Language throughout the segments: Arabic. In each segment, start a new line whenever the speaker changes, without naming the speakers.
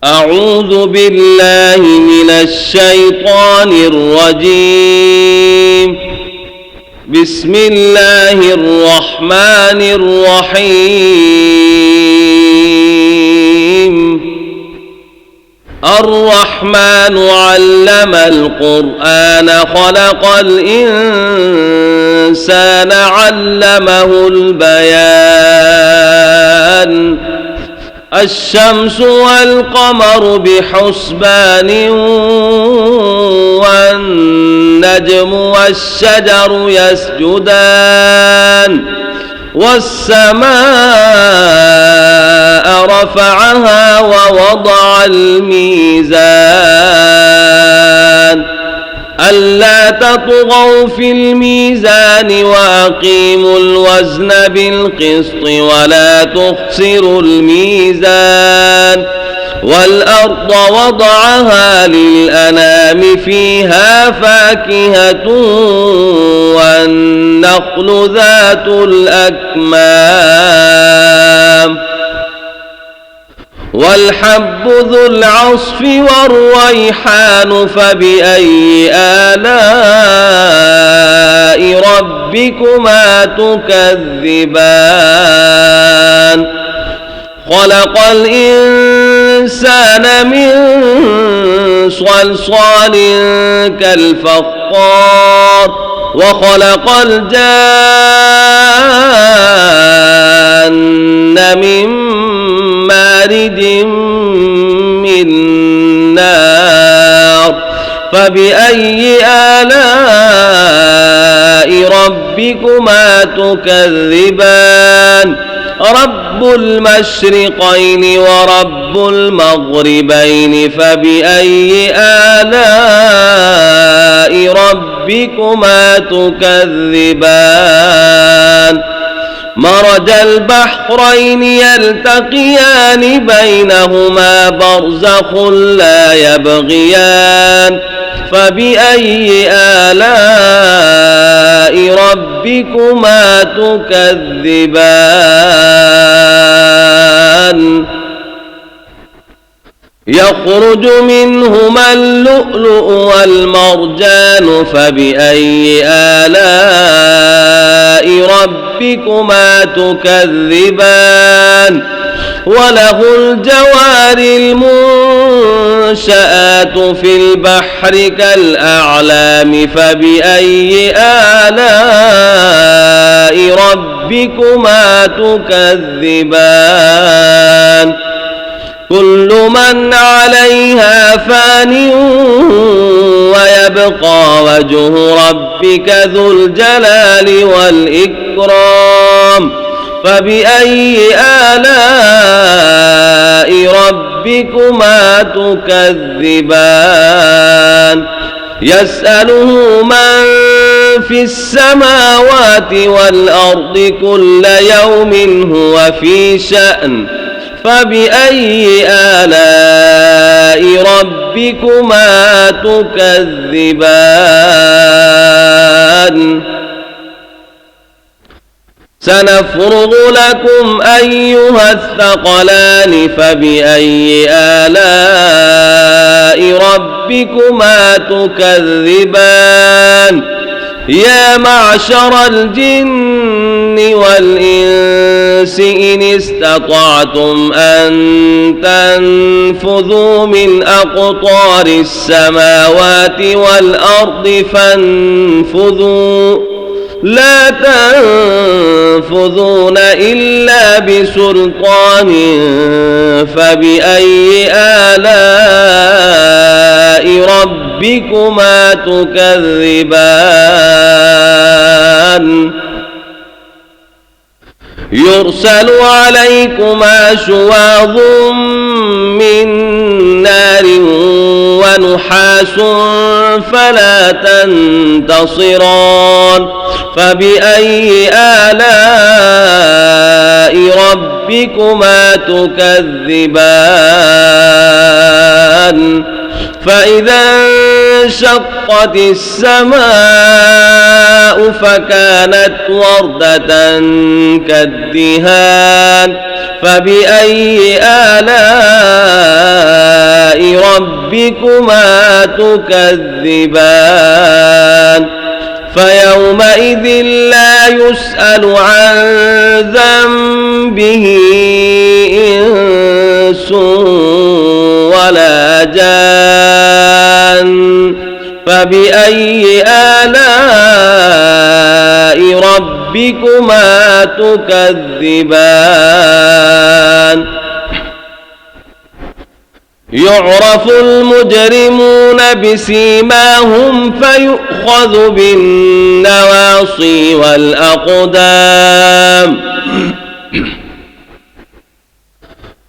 أعوذ بالله من الشيطان الرجيم. بسم الله الرحمن الرحيم. الرحمن علم القرآن خلق الإنسان علمه البيان. الشمس والقمر بحسبان والنجم والشجر يسجدان والسماء رفعها ووضع الميزان ألا تطغوا في الميزان وأقيموا الوزن بالقسط ولا تخسروا الميزان. والأرض وضعها للأنام فيها فاكهة والنخل ذات الأكمام والحب ذو العصف والريحان. فبأي آلاء ربكما تكذبان. خلق الإنسان من صلصال كالفخار وخلق الجان من مارد من نار. فبأي آلاء ربكما تكذبان. رب المشرقين ورب المغربين. فبأي آلاء ربكما تكذبان. مرج البحرين يلتقيان بينهما برزخ لا يبغيان. فبأي آلاء ربكما تكذبان. يخرج منهما اللؤلؤ والمرجان. فبأي آلاء ربكما تكذبان. وله الجوار المنشآت في البحر كالأعلام. فبأي آلاء ربكما تكذبان. كل من عليها فان ويبقى وجه ربك ذو الجلال والإكرام. فبأي آلاء ربكما تكذبان. يسأله من في السماوات والأرض كل يوم هو في شأن. فبأي آلاء ربكما تكذبان. سنفرغ لكم أيها الثقلان. فبأي آلاء ربكما تكذبان. يا معشر الجن والإنس إن استطعتم أن تنفذوا من أقطار السماوات والأرض فانفذوا لا تنفذون إلا بسلطان. فبأي آلاء ربكما تكذبان. يرسل عليكما شواظ من نار ونحاس فلا تنتصران. فبأي آلاء ربكما تكذبان. فإذا انشقت السماء فكانت وردة كالدهان. فبأي آلاء ربكما تكذبان فيومئذ لا يسأل عن ذنبه إنس ولا جان فبأي آلاء ربكما تكذبان يعرف المجرمون بسيماهم فيؤخذ بالنواصي والأقدام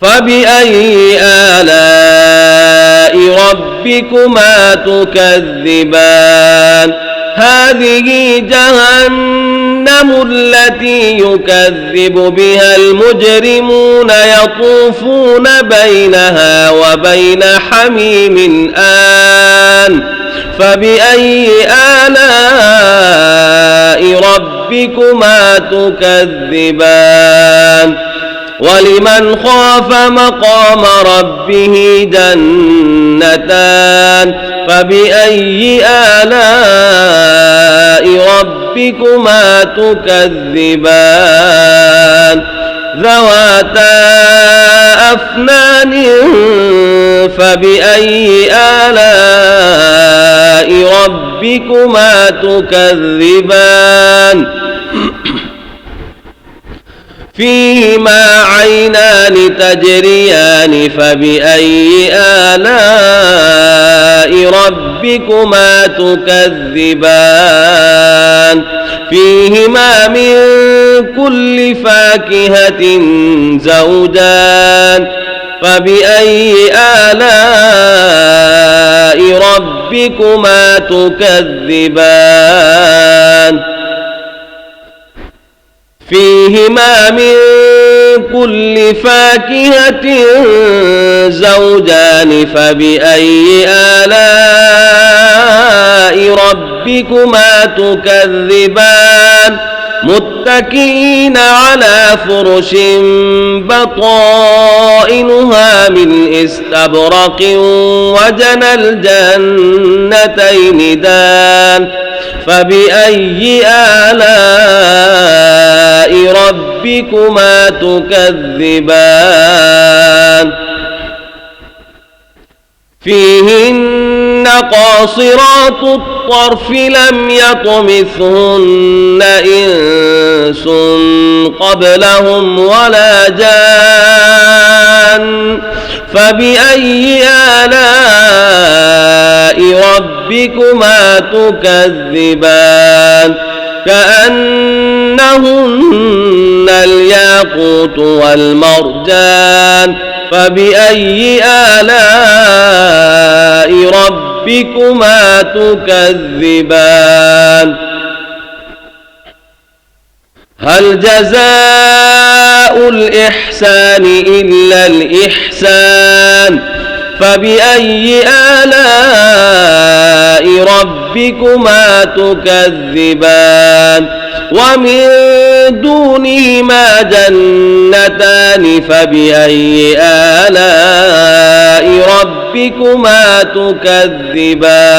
فبأي آلاء ربكما تكذبان هذه جهنم التي يكذب بها المجرمون يطوفون بينها وبين حميم آن فبأي آلاء ربكما تكذبان ولمن خاف مقام ربه جنتان فبأي آلاء ربكما تكذبان ذواتا أفنان فبأي آلاء ربكما تكذبان فيهما عينان تجريان فبأي آلاء ربكما تكذبان فيهما من كل فاكهة زوجان فبأي آلاء ربكما تكذبان فيهما من كل فاكهة زوجان فبأي آلاء ربكما تكذبان متكئين على فرش بطائنها من استبرق وجنى الجنتين دان فبأي آلاء ربكما تكذبان فيهن قاصرات الطرف لم يطمثهن إنس قبلهم ولا جان فبأي آلاء ربكما تكذبان كأنهن الياقوت والمرجان فبأي آلاء ربكما تكذبان هل جزاء الإحسان إلا الإحسان فبأي آلاء ربكما تكذبان ومن دونهما جنتان فبأي آلاء ربكما تكذبان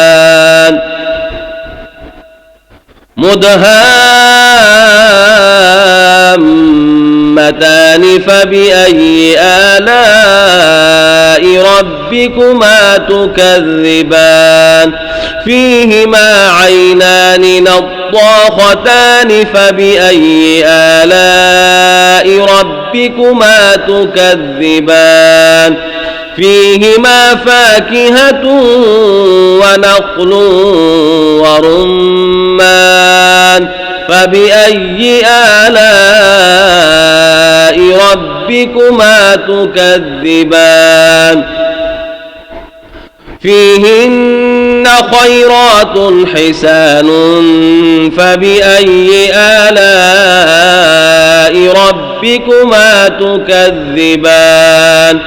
مدهامتان فبأي آلاء ربكما تكذبان فيهما عينان نضاختان فبأي آلاء ربكما تكذبان فيهما فاكهة ونخل ورمان فبأي آلاء ربكما تكذبان فيهن خيرات حسان فبأي آلاء ربكما تكذبان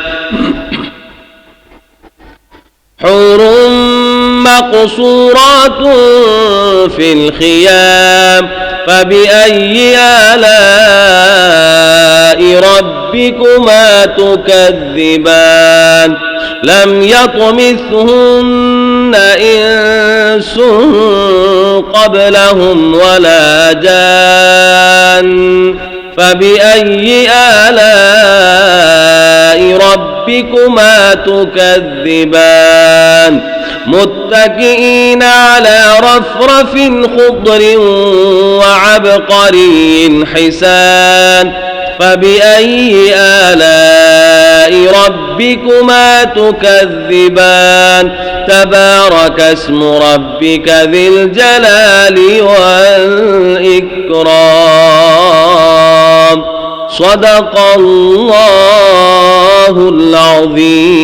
حور مقصورات في الخيام فبأي آلاء ربكما تكذبان لم يطمثهن إنس قبلهم ولا جان فبأي آلاء ربكما تكذبان متكئين على رفرف خضر وعبقري حسان فبأي آلاء ربكما تكذبان تبارك اسم ربك ذي الجلال والإكرام صدق الله العظيم.